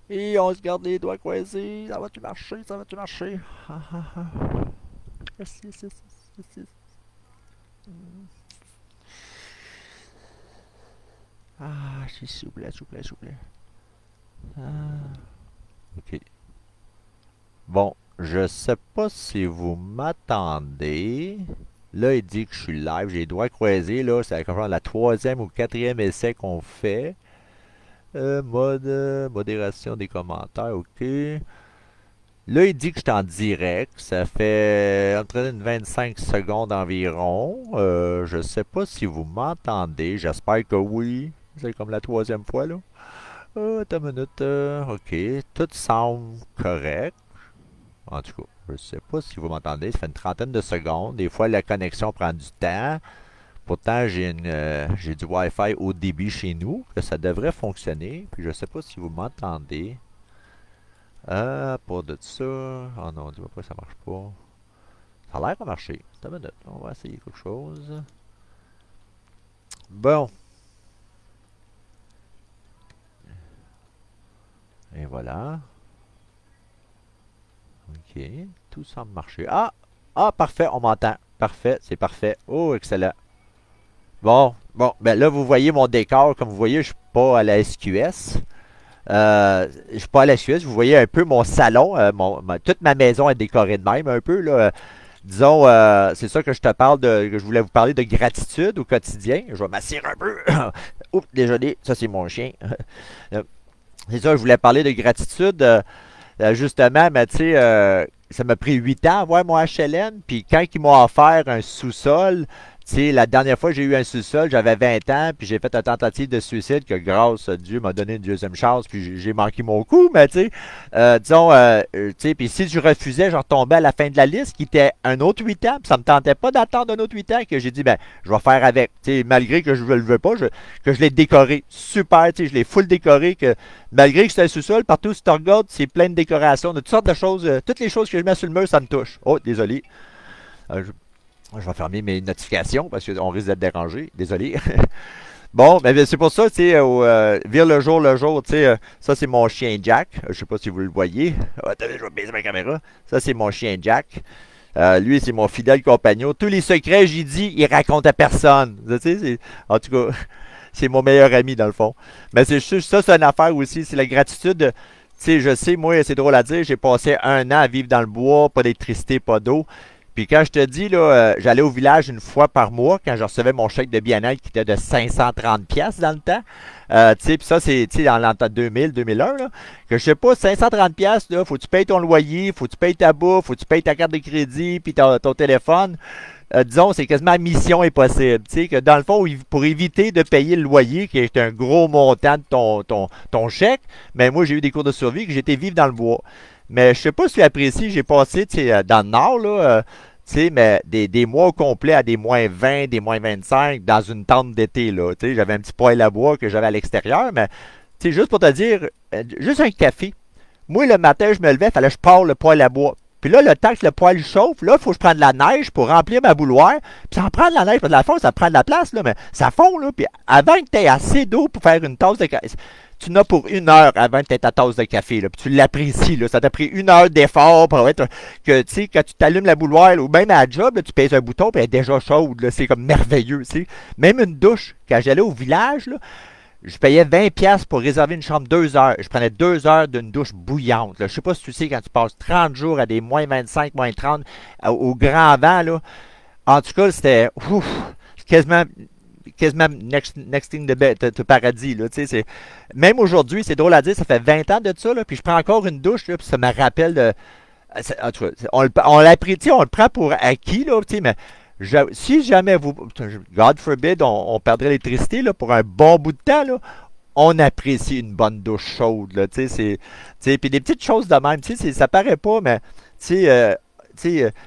Et on se garde les doigts croisés. Ça va-tu marcher? Ça va-tu marcher? Ah, ah, ah. Yes, yes, yes, yes, yes. Ah, s'il vous plaît, s'il vous plaît, s'il vous plaît. Ah. Ok. Bon, je sais pas si vous m'attendez. Là, il dit que je suis live. J'ai les doigts croisés, là. C'est comme la troisième ou quatrième essai qu'on fait. Modération des commentaires, ok. Là, il dit que je suis en direct. Ça fait entre une 25 secondes environ. Je sais pas si vous m'entendez. J'espère que oui. C'est comme la troisième fois, là. Attends une minute. Ok. Tout semble correct. En tout cas, je sais pas si vous m'entendez. Ça fait une trentaine de secondes. Des fois, la connexion prend du temps. Pourtant, j'ai du Wi-Fi haut débit chez nous, que ça devrait fonctionner. Puis je sais pas si vous m'entendez. Pas de ça. Oh non, dis-moi pas que ça marche pas. Ça a l'air de marcher. Attends une minute, on va essayer quelque chose. Bon. Et voilà. Ok, tout semble marcher. Ah! Ah, parfait, on m'entend. Parfait, c'est parfait. Oh, excellent. Bon, ben là, vous voyez mon décor. Comme vous voyez, je suis pas à la SQS. Je suis pas à la SQS. Vous voyez un peu mon salon. Toute ma maison est décorée de même, un peu, là. Disons, c'est ça que je te parle que je voulais vous parler de gratitude au quotidien. Je vais m'asseoir un peu. Oups, désolé, ça c'est mon chien. C'est ça, je voulais parler de gratitude. Justement, mais tu sais, ça m'a pris 8 ans à avoir mon HLN. Puis quand ils m'ont offert un sous-sol, tu sais, la dernière fois que j'ai eu un sous-sol, j'avais 20 ans, puis j'ai fait une tentative de suicide que grâce à Dieu m'a donné une deuxième chance, puis j'ai manqué mon coup, mais tu sais, disons, tu sais, puis si je refusais, je retombais à la fin de la liste, qui était un autre 8 ans, puis ça me tentait pas d'attendre un autre 8 ans, que j'ai dit, ben, je vais faire avec, tu sais, malgré que je ne le veux pas, que je l'ai décoré super, tu sais, je l'ai full décoré, que malgré que c'est un sous-sol, partout où tu regardes, c'est plein de décorations, de toutes sortes de choses, toutes les choses que je mets sur le mur, ça me touche. Oh, désolé. Je vais fermer mes notifications parce qu'on risque d'être dérangé. Désolé. Bon, ben c'est pour ça, tu sais, vire le jour, tu sais, ça c'est mon chien Jack. Je sais pas si vous le voyez. Attendez, je vais baisser ma caméra. Ça c'est mon chien Jack. Lui, c'est mon fidèle compagnon. Tous les secrets, j'ai dit, il raconte à personne. Tu sais, en tout cas, c'est mon meilleur ami dans le fond. Mais c'est juste ça, c'est une affaire aussi. C'est la gratitude. Tu sais, je sais, moi, c'est drôle à dire, j'ai passé un an à vivre dans le bois, pas d'électricité, pas d'eau. Puis quand je te dis, là, j'allais au village une fois par mois quand je recevais mon chèque de bien-être qui était de 530 pièces dans le temps. Tu sais, puis ça, c'est dans l'an 2000, 2001, là, que je sais pas, 530 pièces, là, faut que tu payes ton loyer, faut que tu payes ta bouffe, faut que tu payes ta carte de crédit, puis ton téléphone. Disons, c'est quasiment mission impossible. Tu sais, que dans le fond, pour éviter de payer le loyer, qui est un gros montant de ton chèque, mais moi, j'ai eu des cours de survie que j'étais vivre dans le bois. Mais je sais pas si tu apprécies, j'ai passé, tu sais, dans le nord, là, tu sais, mais des mois au complet à des moins 20, des moins 25 dans une tente d'été, là. Tu sais, j'avais un petit poêle à bois que j'avais à l'extérieur, mais, tu sais, juste pour te dire, juste un café. Moi, le matin, je me levais, il fallait que je pars le poêle à bois. Puis là, le temps que le poêle chauffe, là, il faut que je prenne de la neige pour remplir ma bouilloire. Puis ça prend de la neige, parce que la fond, ça prend de la place, là, mais ça fond, là. Puis avant que tu aies assez d'eau pour faire une tasse de café, tu n'as pour 1 heure avant que tu aies ta tasse de café, là. Puis tu l'apprécies, là. Ça t'a pris 1 heure d'effort pour être que, tu sais, quand tu t'allumes la bouilloire, là, ou même à la job, là, tu pèses un bouton, puis elle est déjà chaude, là. C'est comme merveilleux, tu sais. Même une douche, quand j'allais au village, là, je payais 20 pièces pour réserver une chambre 2 heures. Je prenais 2 heures d'une douche bouillante. Là. Je sais pas si tu sais, quand tu passes 30 jours à des moins 25, moins 30, au grand vent, là. En tout cas, c'était quasiment next thing de paradis. Là, même aujourd'hui, c'est drôle à dire, ça fait 20 ans de ça, là, puis je prends encore une douche, là, puis ça me rappelle de... En tout cas, on l'apprécie, on le prend pour acquis, là, mais si jamais vous, God forbid, on perdrait l'électricité là, pour un bon bout de temps, là, on apprécie une bonne douche chaude. Là, puis des petites choses de même, ça paraît pas, mais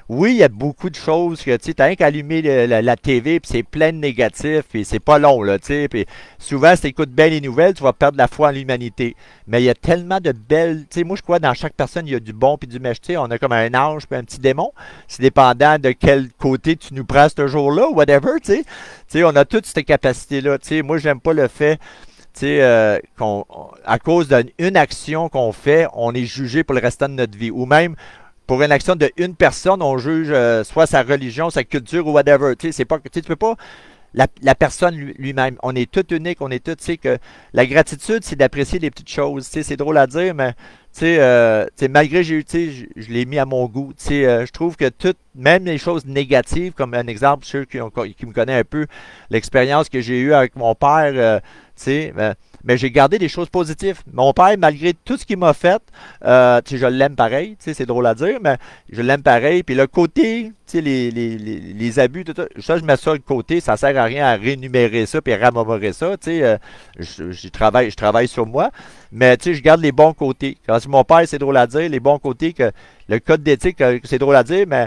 oui, il y a beaucoup de choses que tu n'as rien qu'à allumer la TV, puis c'est plein de négatifs, puis c'est pas long. Là, puis souvent, si tu écoutes bien les nouvelles, tu vas perdre la foi en l'humanité. Mais il y a tellement de belles. Moi, je crois que dans chaque personne, il y a du bon puis du méchant. On a comme un ange puis un petit démon. C'est dépendant de quel côté tu nous prends ce jour-là, whatever. On a toute cette capacité-là. Moi, j'aime pas le fait. tu sais, à cause d'une action qu'on fait, on est jugé pour le restant de notre vie. Ou même, pour une action d'une personne, on juge soit sa religion, sa culture ou whatever. Tu sais, c'est pas, tu sais, tu peux pas la personne lui-même. On est tous uniques, on est tous, tu sais, que la gratitude, c'est d'apprécier les petites choses. Tu sais, c'est drôle à dire, mais tu sais, malgré j'ai eu, tu sais, je l'ai mis à mon goût. Tu sais, je trouve que toutes, même les choses négatives, comme un exemple, ceux qui me connaissent un peu, l'expérience que j'ai eue avec mon père, tu sais, mais j'ai gardé des choses positives. Mon père, malgré tout ce qu'il m'a fait, tu sais, je l'aime pareil. Tu sais, c'est drôle à dire, mais je l'aime pareil. Puis le côté, tu sais, les abus, tout ça, je mets ça de côté. Ça sert à rien à rémunérer ça puis à ramorer ça. Tu sais, je travaille sur moi. Mais tu sais, je garde les bons côtés. Quand c'est mon père, c'est drôle à dire, les bons côtés, que le code d'éthique, c'est drôle à dire, mais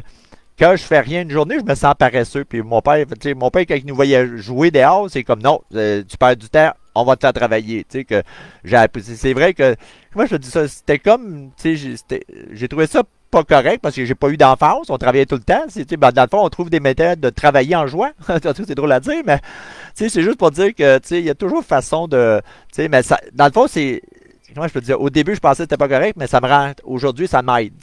quand je fais rien une journée, je me sens paresseux. Puis mon père, quand il nous voyait jouer dehors, c'est comme non, tu perds du temps, on va te faire travailler. Tu sais, que c'est vrai que, comment je te dis ça, c'était comme, tu sais, j'ai trouvé ça pas correct parce que j'ai pas eu d'enfance, on travaillait tout le temps. Ben, dans le fond, on trouve des méthodes de travailler en jouant. C'est drôle à dire, mais c'est juste pour dire que il y a toujours façon de. Mais ça, dans le fond, c'est. Comment je peux te dire? Au début, je pensais que c'était pas correct, mais ça me rend. Aujourd'hui, ça m'aide.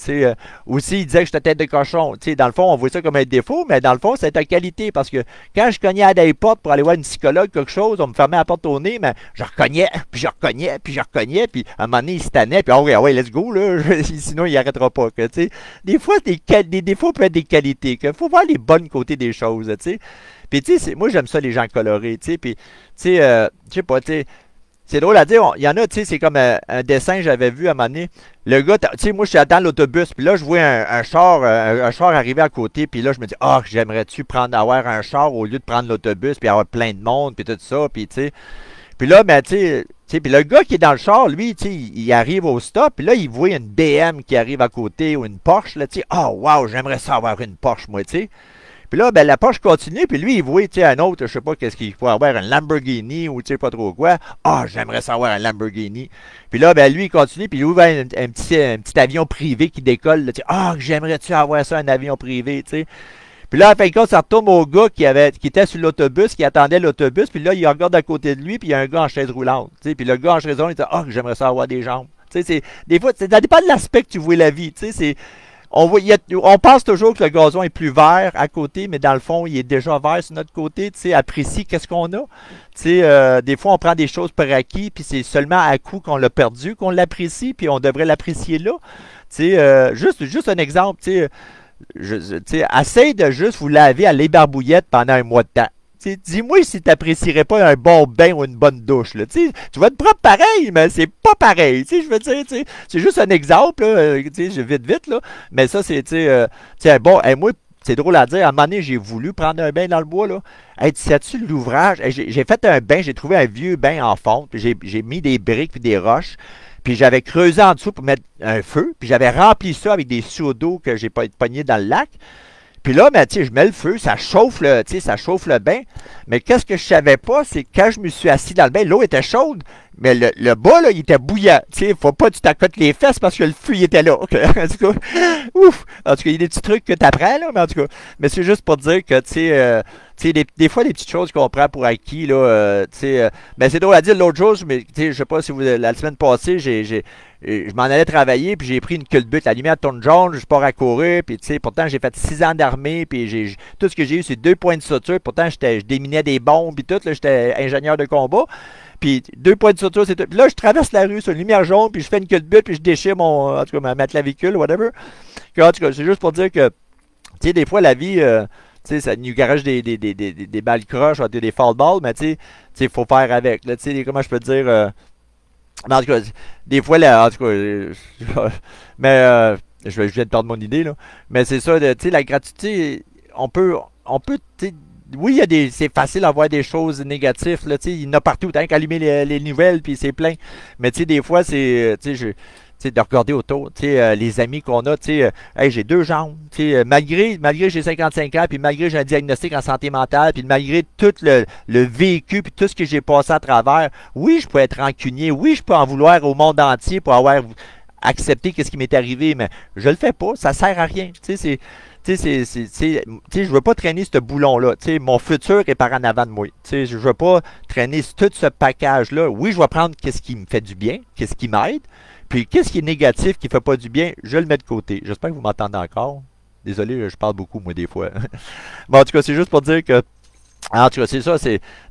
Aussi, il disait que j'étais tête de cochon. Dans le fond, on voit ça comme un défaut, mais dans le fond, c'est ta qualité. Parce que quand je cognais à des portes pour aller voir une psychologue, quelque chose, on me fermait la porte au nez, mais je recognais, puis je recognais, puis je recognais, puis à un moment donné, il se tannait, puis ah ouais, let's go, là, sinon il arrêtera pas. Que, des fois, des défauts peuvent être des qualités. Il faut voir les bonnes côtés des choses. Puis, moi, j'aime ça, les gens colorés. Puis, je sais pas, c'est drôle à dire, il y en a, tu sais, c'est comme un dessin que j'avais vu à un moment donné. Le gars, tu sais, moi, je suis dans l'autobus, puis là, je vois un char arriver à côté, puis là, je me dis, ah, j'aimerais-tu avoir un char au lieu de prendre l'autobus, puis avoir plein de monde, puis tout ça, puis tu sais. Puis là, ben, tu sais, puis le gars qui est dans le char, lui, tu sais, il arrive au stop, puis là, il voit une BM qui arrive à côté, ou une Porsche, là, tu sais, oh, wow, j'aimerais ça avoir une Porsche, moi, tu sais. Puis là, ben, la Porsche continue, puis lui, il voit, tu sais, un autre, je sais pas qu'est-ce qu'il pourrait avoir, un Lamborghini ou tu sais pas trop quoi. Ah, j'aimerais savoir un Lamborghini. Puis là, ben, lui, il continue, puis il ouvre un petit avion privé qui décolle. Tu sais, ah, j'aimerais-tu avoir ça, un avion privé, tu sais. Puis là, en fin de compte, ça retourne au gars qui était sur l'autobus, qui attendait l'autobus, puis là, il regarde à côté de lui, puis il y a un gars en chaise roulante. Tu sais, puis le gars en chaise roulante, il dit, ah, j'aimerais ça avoir des jambes. Tu sais, des fois, ça dépend de l'aspect que tu vois la vie. Tu sais, c'est. On pense toujours que le gazon est plus vert à côté, mais dans le fond, il est déjà vert sur notre côté. Tu sais, apprécie qu'est-ce qu'on a. Tu sais, des fois, on prend des choses par acquis, puis c'est seulement à coup qu'on l'a perdu, qu'on l'apprécie, puis on devrait l'apprécier là. Tu sais, juste un exemple. Tu sais, essaye de juste vous laver à l'ébarbouillette pendant un mois de temps. Dis-moi si tu n'apprécierais pas un bon bain ou une bonne douche. Là. Tu vas être propre pareil, mais c'est pas pareil. Je veux dire, c'est juste un exemple. Vite, là. Mais ça, c'est bon. Hey, moi, c'est drôle à dire. À un moment donné, j'ai voulu prendre un bain dans le bois. Là. Hey, sais-tu l'ouvrage? Hey, j'ai fait un bain, j'ai trouvé un vieux bain en fonte. J'ai mis des briques et des roches. Puis j'avais creusé en dessous pour mettre un feu. Puis j'avais rempli ça avec des seaux d'eau que j'ai pognés dans le lac. Puis là, ben, je mets le feu, ça chauffe le bain. Mais qu'est-ce que je savais pas, c'est que quand je me suis assis dans le bain, l'eau était chaude, mais le bas, là, il était bouillant. Tu sais, faut pas que tu t'accotes les fesses parce que le feu, il était là. En tout cas, ouf! En tout cas, il y a des petits trucs que tu apprends, là, mais en tout cas. Mais c'est juste pour dire que, des fois, des petites choses qu'on prend pour acquis, là, ben, c'est drôle à dire. L'autre jour, je sais pas si la semaine passée, je m'en allais travailler, puis j'ai pris une culbute. La lumière tourne jaune, je pars à courir, puis pourtant j'ai fait 6 ans d'armée, puis tout ce que j'ai eu, c'est 2 points de suture. Pourtant, je déminais des bombes, puis tout, là, j'étais ingénieur de combat. Puis 2 points de suture, c'est tout. Puis là, je traverse la rue sur une lumière jaune, puis je fais une culbute, puis je déchire en tout cas, ma clavicule, whatever. Puis, en tout cas, c'est juste pour dire que, des fois, la vie, ça nous garage des balles croches, des fall balls, mais il faut faire avec. Là, comment je peux te dire. Mais en tout cas, des fois, là, en tout cas, mais je viens de perdre mon idée, là. Mais c'est ça, la gratitude, on peut, oui, c'est facile d'avoir des choses négatives, là, il y en a partout, t'as qu'à allumer les nouvelles, puis c'est plein. Mais des fois, c'est, de regarder autour, les amis qu'on a, hey, j'ai 2 jambes, malgré j'ai 55 ans, puis malgré j'ai un diagnostic en santé mentale, puis malgré tout le vécu, puis tout ce que j'ai passé à travers, oui, je peux être rancunier, oui, je peux en vouloir au monde entier pour avoir accepté ce qui m'est arrivé, mais je le fais pas, ça sert à rien, Tu sais, tu sais, je veux pas traîner ce boulon-là. Tu sais, mon futur est par en avant de moi. Tu sais, je veux pas traîner tout ce package-là. Oui, je vais prendre qu'est-ce qui me fait du bien, qu'est-ce qui m'aide, puis qu'est-ce qui est négatif, qui fait pas du bien, je le mets de côté. J'espère que vous m'entendez encore. Désolé, je parle beaucoup, moi, des fois. Bon, en tout cas, c'est juste pour dire que en tout cas, c'est ça.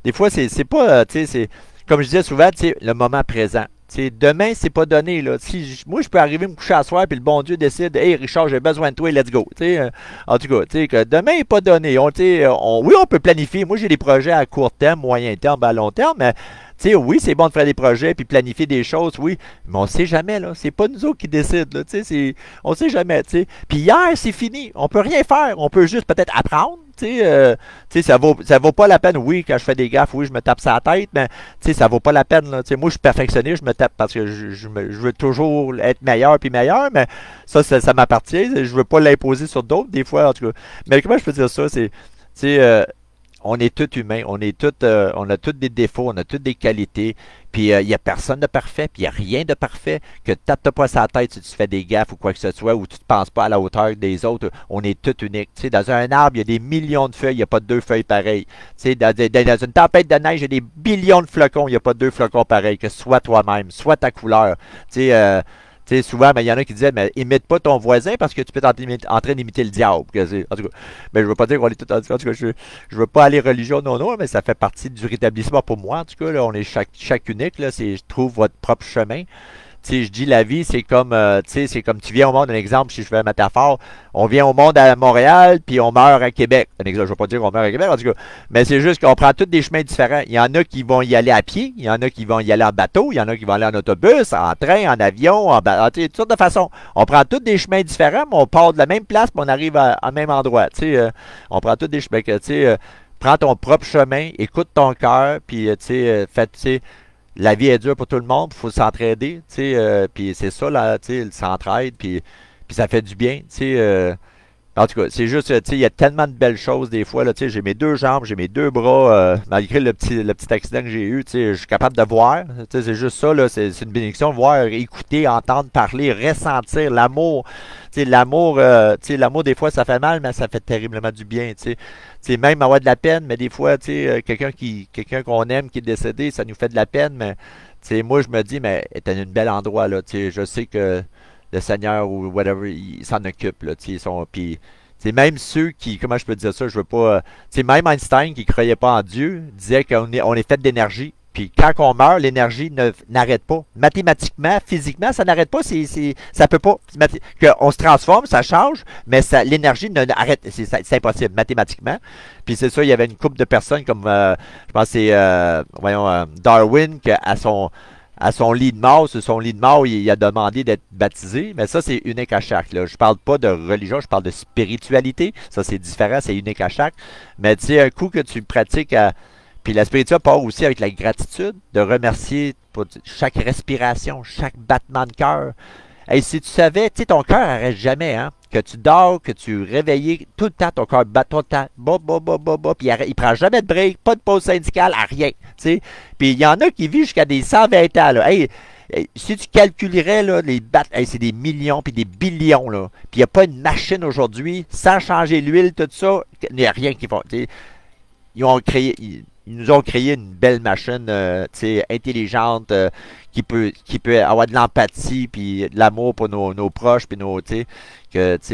Des fois, c'est pas. Tu sais, c'est. Comme je disais souvent, tu sais, le moment présent. Tu sais, demain, c'est pas donné. Là. Si moi, je peux arriver me coucher à soir, puis le bon Dieu décide, hey Richard, j'ai besoin de toi, let's go. Tu sais, en tout cas, tu sais, que demain n'est pas donné. Oui, on peut planifier. Moi, j'ai des projets à court terme, moyen terme, à long terme, mais tu sais, oui, c'est bon de faire des projets puis planifier des choses, oui, mais on sait jamais, là. C'est pas nous autres qui décident, là. Tu sais, on sait jamais, tu sais. Puis hier, c'est fini. On peut rien faire. On peut juste peut-être apprendre. Tu sais, ça vaut pas la peine. Oui, quand je fais des gaffes, oui, je me tape ça la tête, mais tu sais, ça vaut pas la peine. Là. Tu sais, moi, je suis perfectionniste, je me tape parce que je veux toujours être meilleur puis meilleur, mais ça m'appartient. Je veux pas l'imposer sur d'autres, des fois, en tout cas. Mais comment je peux dire ça? C'est, tu sais, on est tous humains, on a tous des défauts, on a tous des qualités, puis il n'y a personne de parfait, puis il n'y a rien de parfait, que tu tapes pas sa tête si tu fais des gaffes ou quoi que ce soit, ou tu ne penses pas à la hauteur des autres, on est tous uniques. Tu sais, dans un arbre, il y a des millions de feuilles, il n'y a pas deux feuilles pareilles. Tu sais, dans une tempête de neige, il y a des billions de flocons, il n'y a pas deux flocons pareils, que ce soit toi-même, soit ta couleur. Tu sais, souvent, il y en a qui disaient, mais imite pas ton voisin parce que tu peux être en train d'imiter le diable. En tout cas, mais je veux pas dire qu'on est tous. En tout cas, je veux pas aller religion, non, non, mais ça fait partie du rétablissement pour moi. En tout cas, là, on est chaque unique. Là, je trouve votre propre chemin. Tu sais, je dis la vie, c'est comme, tu sais, c'est comme tu viens au monde, un exemple, si je fais un métaphore, on vient au monde à Montréal, puis on meurt à Québec. Un exemple, je ne veux pas dire qu'on meurt à Québec, en tout cas, mais c'est juste qu'on prend tous des chemins différents. Il y en a qui vont y aller à pied, il y en a qui vont y aller en bateau, il y en a qui vont aller en autobus, en train, en avion, tu sais, toutes sortes de façons. On prend tous des chemins différents, mais on part de la même place, puis on arrive au même endroit. Tu sais, on prend tous des chemins, tu sais, prends ton propre chemin, écoute ton cœur, puis, tu sais, tu sais, la vie est dure pour tout le monde, il faut s'entraider, tu sais, puis c'est ça, là, tu sais, s'entraide, puis ça fait du bien, tu sais. En tout cas, c'est juste, tu sais, il y a tellement de belles choses des fois, là, tu sais, j'ai mes deux jambes, j'ai mes deux bras, malgré le petit accident que j'ai eu, tu sais, je suis capable de voir, tu sais, c'est juste ça, là, c'est une bénédiction de voir, écouter, entendre parler, ressentir l'amour, tu sais, l'amour, des fois, ça fait mal, mais ça fait terriblement du bien, tu sais. Tu sais, même avoir de la peine, mais des fois, tu sais, quelqu'un qu'on aime qui est décédé, ça nous fait de la peine, mais, tu sais, moi, je me dis, mais est un bel endroit, là, tu sais, je sais que le Seigneur ou whatever, il s'en occupe, là, tu sais, puis, tu sais, même ceux qui, comment je peux dire ça, je veux pas, tu sais, même Einstein, qui croyait pas en Dieu, disait qu'on est fait d'énergie, puis quand on meurt, l'énergie n'arrête pas. Mathématiquement, physiquement, ça n'arrête pas. Ça peut pas. On se transforme, ça change, mais l'énergie n'arrête. C'est impossible mathématiquement. Puis c'est ça, il y avait une couple de personnes comme, je pense que c'est, voyons, Darwin, à son lit de mort, sur son lit de mort, il a demandé d'être baptisé. Mais ça, c'est unique à chaque. Là. Je parle pas de religion, je parle de spiritualité. Ça, c'est différent, c'est unique à chaque. Mais tu sais, un coup que tu pratiques puis la spiritualité part aussi avec la gratitude, de remercier pour chaque respiration, chaque battement de cœur. Et si tu savais, tu sais, ton cœur n'arrête jamais, hein? Que tu dors, que tu réveilles, tout le temps, ton cœur bat tout le temps, puis il prend jamais de break, pas de pause syndicale, à rien, tu sais. Puis il y en a qui vivent jusqu'à des 120 ans, là. Hey, si tu calculerais, là, c'est des millions puis des billions, là. Puis il n'y a pas une machine aujourd'hui, sans changer l'huile, tout ça, il n'y a rien qui va. Ils nous ont créé une belle machine intelligente qui peut avoir de l'empathie puis de l'amour pour nos proches puis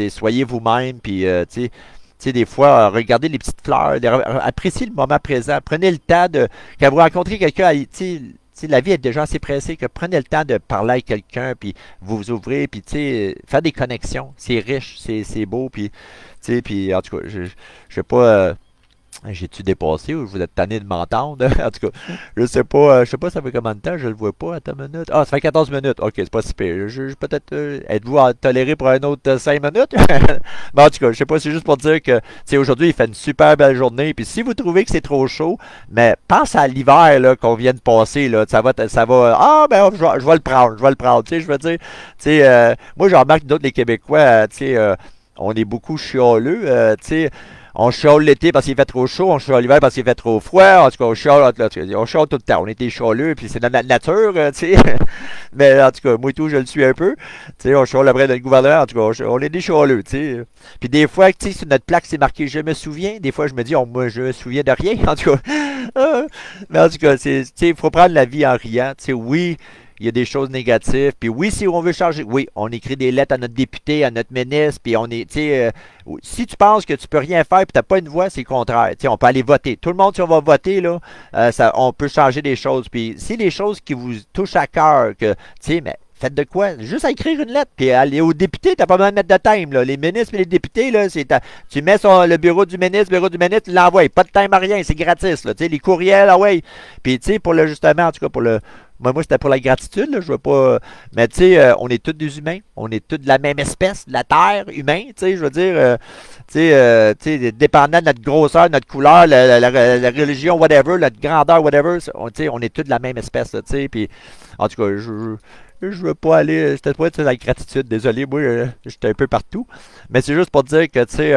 soyez vous-même puis des fois regardez les petites fleurs, appréciez le moment présent, prenez le temps de quand vous rencontrez quelqu'un, la vie est déjà assez pressée que prenez le temps de parler avec quelqu'un puis vous ouvrir puis faire des connexions, c'est riche, c'est beau puis en tout cas je sais pas. J'ai-tu dépassé ou vous êtes tanné de m'entendre? En tout cas, je sais pas ça fait combien de temps, je le vois pas, attends une minute. Ah, ça fait 14 minutes, ok, c'est pas si pire. Peut-être, êtes-vous à tolérer pour un autre 5 minutes? Mais en tout cas, je sais pas, c'est juste pour dire que, aujourd'hui, il fait une super belle journée, puis si vous trouvez que c'est trop chaud, mais pense à l'hiver, là, qu'on vient de passer, là, je vais le prendre, je veux dire, moi, je remarque d'autres, les Québécois, on est beaucoup chialeux, On chiale l'été parce qu'il fait trop chaud, on chiale l'hiver parce qu'il fait trop froid. En tout cas, on chiale tout le temps. On est des chialeux, puis c'est dans notre nature, tu sais. Mais en tout cas, moi et tout, je le suis un peu. Tu sais, on chiale après notre gouvernement. En tout cas, on est des chialeux, tu sais. Puis des fois, tu sais, sur notre plaque, c'est marqué «Je me souviens». Des fois, je me dis moi, je me souviens de rien. En tout cas, mais en tout cas, il faut prendre la vie en riant. Tu sais, oui, il y a des choses négatives. Puis oui, si on veut changer, oui, on écrit des lettres à notre député, à notre ministre, puis on est, tu sais, si tu penses que tu peux rien faire, puis t'as pas une voix, c'est le contraire. Tu sais, on peut aller voter. Tout le monde, si on va voter, là, on peut changer des choses. Puis si les choses qui vous touchent à cœur, que, tu sais, mais faites de quoi? Juste à écrire une lettre. Puis aller aux députés, t'as pas besoin de mettre de thème. Là. Les ministres et les députés, là, tu mets le bureau du ministre, tu l'envoies. Pas de thème à rien, c'est gratis. Là. Les courriels, ah ouais. Puis tu sais, pour le justement, en tout cas, pour le. Moi, c'était pour la gratitude, là, je veux pas. Mais tu sais, on est tous des humains. On est tous de la même espèce, de la terre, humain. Tu sais, je veux dire, tu sais, dépendant de notre grosseur, notre couleur, la religion, whatever, notre grandeur, whatever, on est tous de la même espèce, tu sais. Puis, en tout cas, je veux pas aller. C'était pas la gratitude. Désolé, moi, j'étais un peu partout. Mais c'est juste pour dire que, tu sais,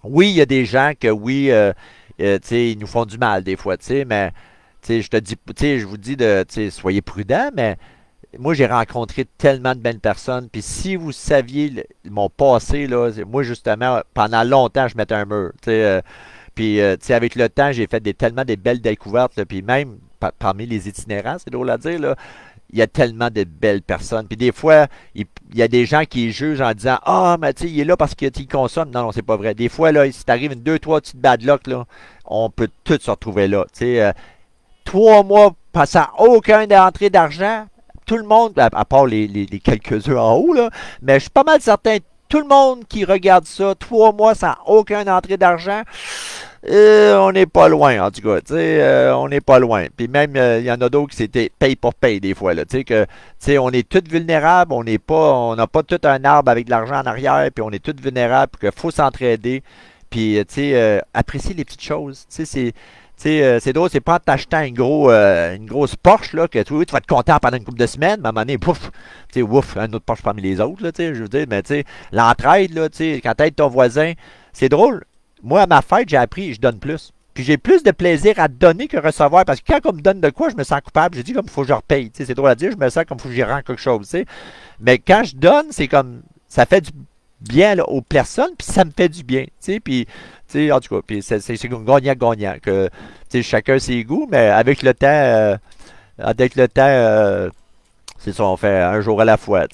oui, il y a des gens que, oui, tu sais, ils nous font du mal des fois, tu sais, mais. Je te dis, je vous dis de, soyez prudents, mais moi, j'ai rencontré tellement de belles personnes. Puis si vous saviez mon passé, là, moi, justement, pendant longtemps, je mettais un mur. Puis, avec le temps, j'ai fait tellement des belles découvertes. Là, puis même, parmi les itinérants, c'est drôle à dire, là, il y a tellement de belles personnes. Puis des fois, il y a des gens qui jugent en disant «Ah, mais tu sais, il est là parce qu'il consomme». Non, non, c'est pas vrai. Des fois, là, si t'arrives une, deux, trois petites bad luck, là, on peut tous se retrouver là. 3 mois passant aucun entrée d'argent, tout le monde, à part les quelques-uns en haut, là, mais je suis pas mal certain, tout le monde qui regarde ça, 3 mois sans aucun entrée d'argent, on n'est pas loin, en tout cas, on n'est pas loin. Puis même, il y en a d'autres qui c'était paye pour paye des fois, là, on est tous vulnérables, on n'a pas tout un arbre avec de l'argent en arrière, puis on est tous vulnérables, puis qu'il faut s'entraider, puis, apprécier les petites choses, c'est drôle, c'est pas en t'achetant une grosse Porsche là, que tu vas être content pendant une couple de semaines, mais à un moment donné, pouf, ouf, un autre Porsche parmi les autres, là, je veux dire, mais l'entraide, là, quand t'aides ton voisin, c'est drôle. Moi, à ma fête, j'ai appris, je donne plus. Puis j'ai plus de plaisir à donner que recevoir, parce que quand on me donne de quoi, je me sens coupable. J'ai dit comme il faut que je repaye. C'est drôle à dire, je me sens comme il faut que j'y rends quelque chose. T'sais. Mais quand je donne, c'est comme ça fait du bien là, aux personnes, puis ça me fait du bien. Puis en tout cas, puis c'est gagnant-gagnant. Que chacun ses goûts, mais avec le temps, c'est ça, on fait un jour à la fois.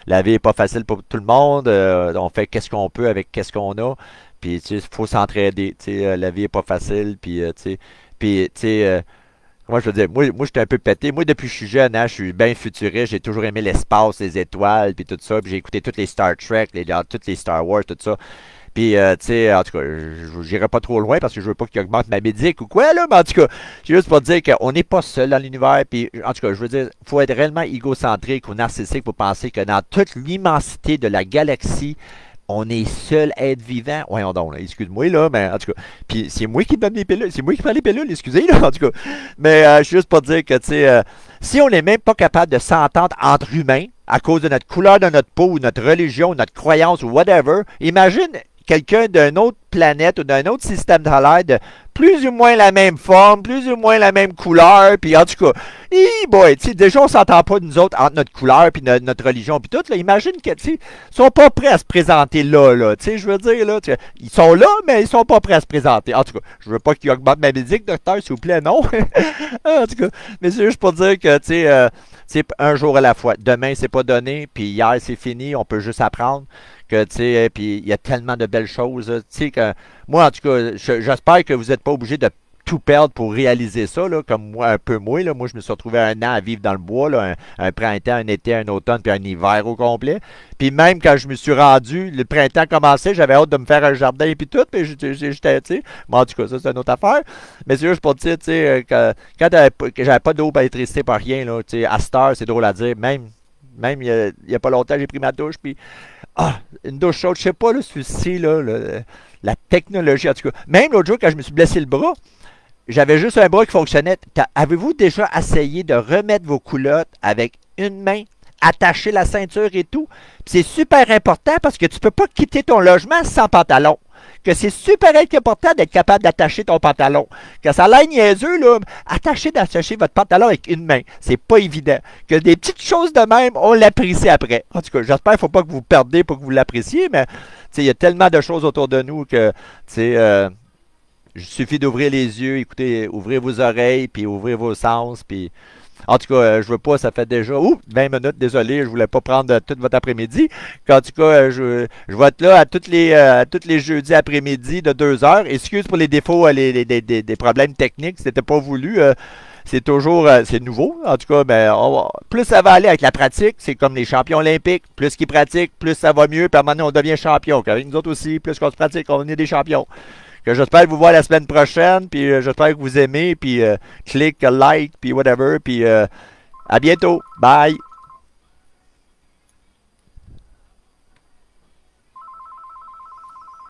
La vie n'est pas facile pour tout le monde. On fait qu'est-ce qu'on peut avec qu'est-ce qu'on a. Puis il faut s'entraider. La vie n'est pas facile. Moi, je veux dire, moi j'étais un peu pété. Moi, depuis que je suis jeune, hein, je suis bien futuriste. J'ai toujours aimé l'espace, les étoiles, puis tout ça. Puis j'ai écouté toutes les Star Trek, toutes les Star Wars, tout ça. Puis, en tout cas, j'irai pas trop loin parce que je veux pas qu'il augmente ma médic ou quoi, là. Mais en tout cas, c'est juste pour dire qu'on n'est pas seul dans l'univers. Puis, en tout cas, je veux dire, il faut être réellement égocentrique ou narcissique pour penser que dans toute l'immensité de la galaxie, on est seul être vivant. Voyons donc, excuse-moi, là, mais en tout cas. Puis c'est moi qui donne les pilules. C'est moi qui prends les pilules, excusez, là, en tout cas. Mais juste pour dire que, si on n'est même pas capable de s'entendre entre humains à cause de notre couleur de notre peau, ou notre religion, notre croyance, ou whatever, imagine quelqu'un d'une autre planète ou d'un autre système solaire de plus ou moins la même forme, plus ou moins la même couleur, puis en tout cas, déjà on s'entend pas nous autres entre notre couleur puis notre religion puis tout, là, imagine que, ils sont pas prêts à se présenter là, je veux dire, là, ils sont là, mais ils sont pas prêts à se présenter, en tout cas, je veux pas qu'ils augmentent ma musique, docteur, s'il vous plaît, non, en tout cas, mais c'est juste pour dire que, c'est un jour à la fois, demain c'est pas donné, puis hier c'est fini, on peut juste apprendre, que puis il y a tellement de belles choses, que moi en tout cas, j'espère que vous n'êtes pas obligé de tout perdre pour réaliser ça, là, comme moi, un peu moins, là. Moi, je me suis retrouvé 1 an à vivre dans le bois, là, un printemps, un été, un automne, puis un hiver au complet. Puis même quand je me suis rendu, le printemps commençait, j'avais hâte de me faire un jardin et puis tout, puis j'étais, bon, en tout cas, ça, c'est une autre affaire. Mais c'est juste pour dire, que quand j'avais pas d'eau, d'électricité, pas rien, là, à cette heure, c'est drôle à dire, même il y a pas longtemps, j'ai pris ma douche, puis une douche chaude, je sais pas, là, celui-ci, là, la technologie, en tout cas. Même l'autre jour, quand je me suis blessé le bras, j'avais juste un bras qui fonctionnait. Avez-vous déjà essayé de remettre vos culottes avec une main, attacher la ceinture et tout? C'est super important parce que tu peux pas quitter ton logement sans pantalon. que c'est super important d'être capable d'attacher ton pantalon. Que ça a l'air niaiseux, là, d'attacher votre pantalon avec une main. C'est pas évident. Que des petites choses de même, on l'apprécie après. En tout cas, j'espère qu'il ne faut pas que vous perdez pour que vous l'appréciez, mais il y a tellement de choses autour de nous que, il suffit d'ouvrir les yeux, écoutez, ouvrez vos oreilles, puis ouvrez vos sens, puis... En tout cas, je veux pas, ça fait déjà 20 minutes, désolé, je voulais pas prendre tout votre après-midi. En tout cas, je vais être là à tous les jeudis après-midi de 2 heures. Excuse pour les défauts, des problèmes techniques, c'était pas voulu. C'est toujours, c'est nouveau. En tout cas, plus ça va aller avec la pratique, c'est comme les champions olympiques. Plus qu'ils pratiquent, plus ça va mieux. Puis à un moment donné, on devient champion. Avec nous autres aussi, plus qu'on se pratique, on est des champions. Que j'espère vous voir la semaine prochaine, puis j'espère que vous aimez, puis clique, like, puis whatever, puis à bientôt. Bye!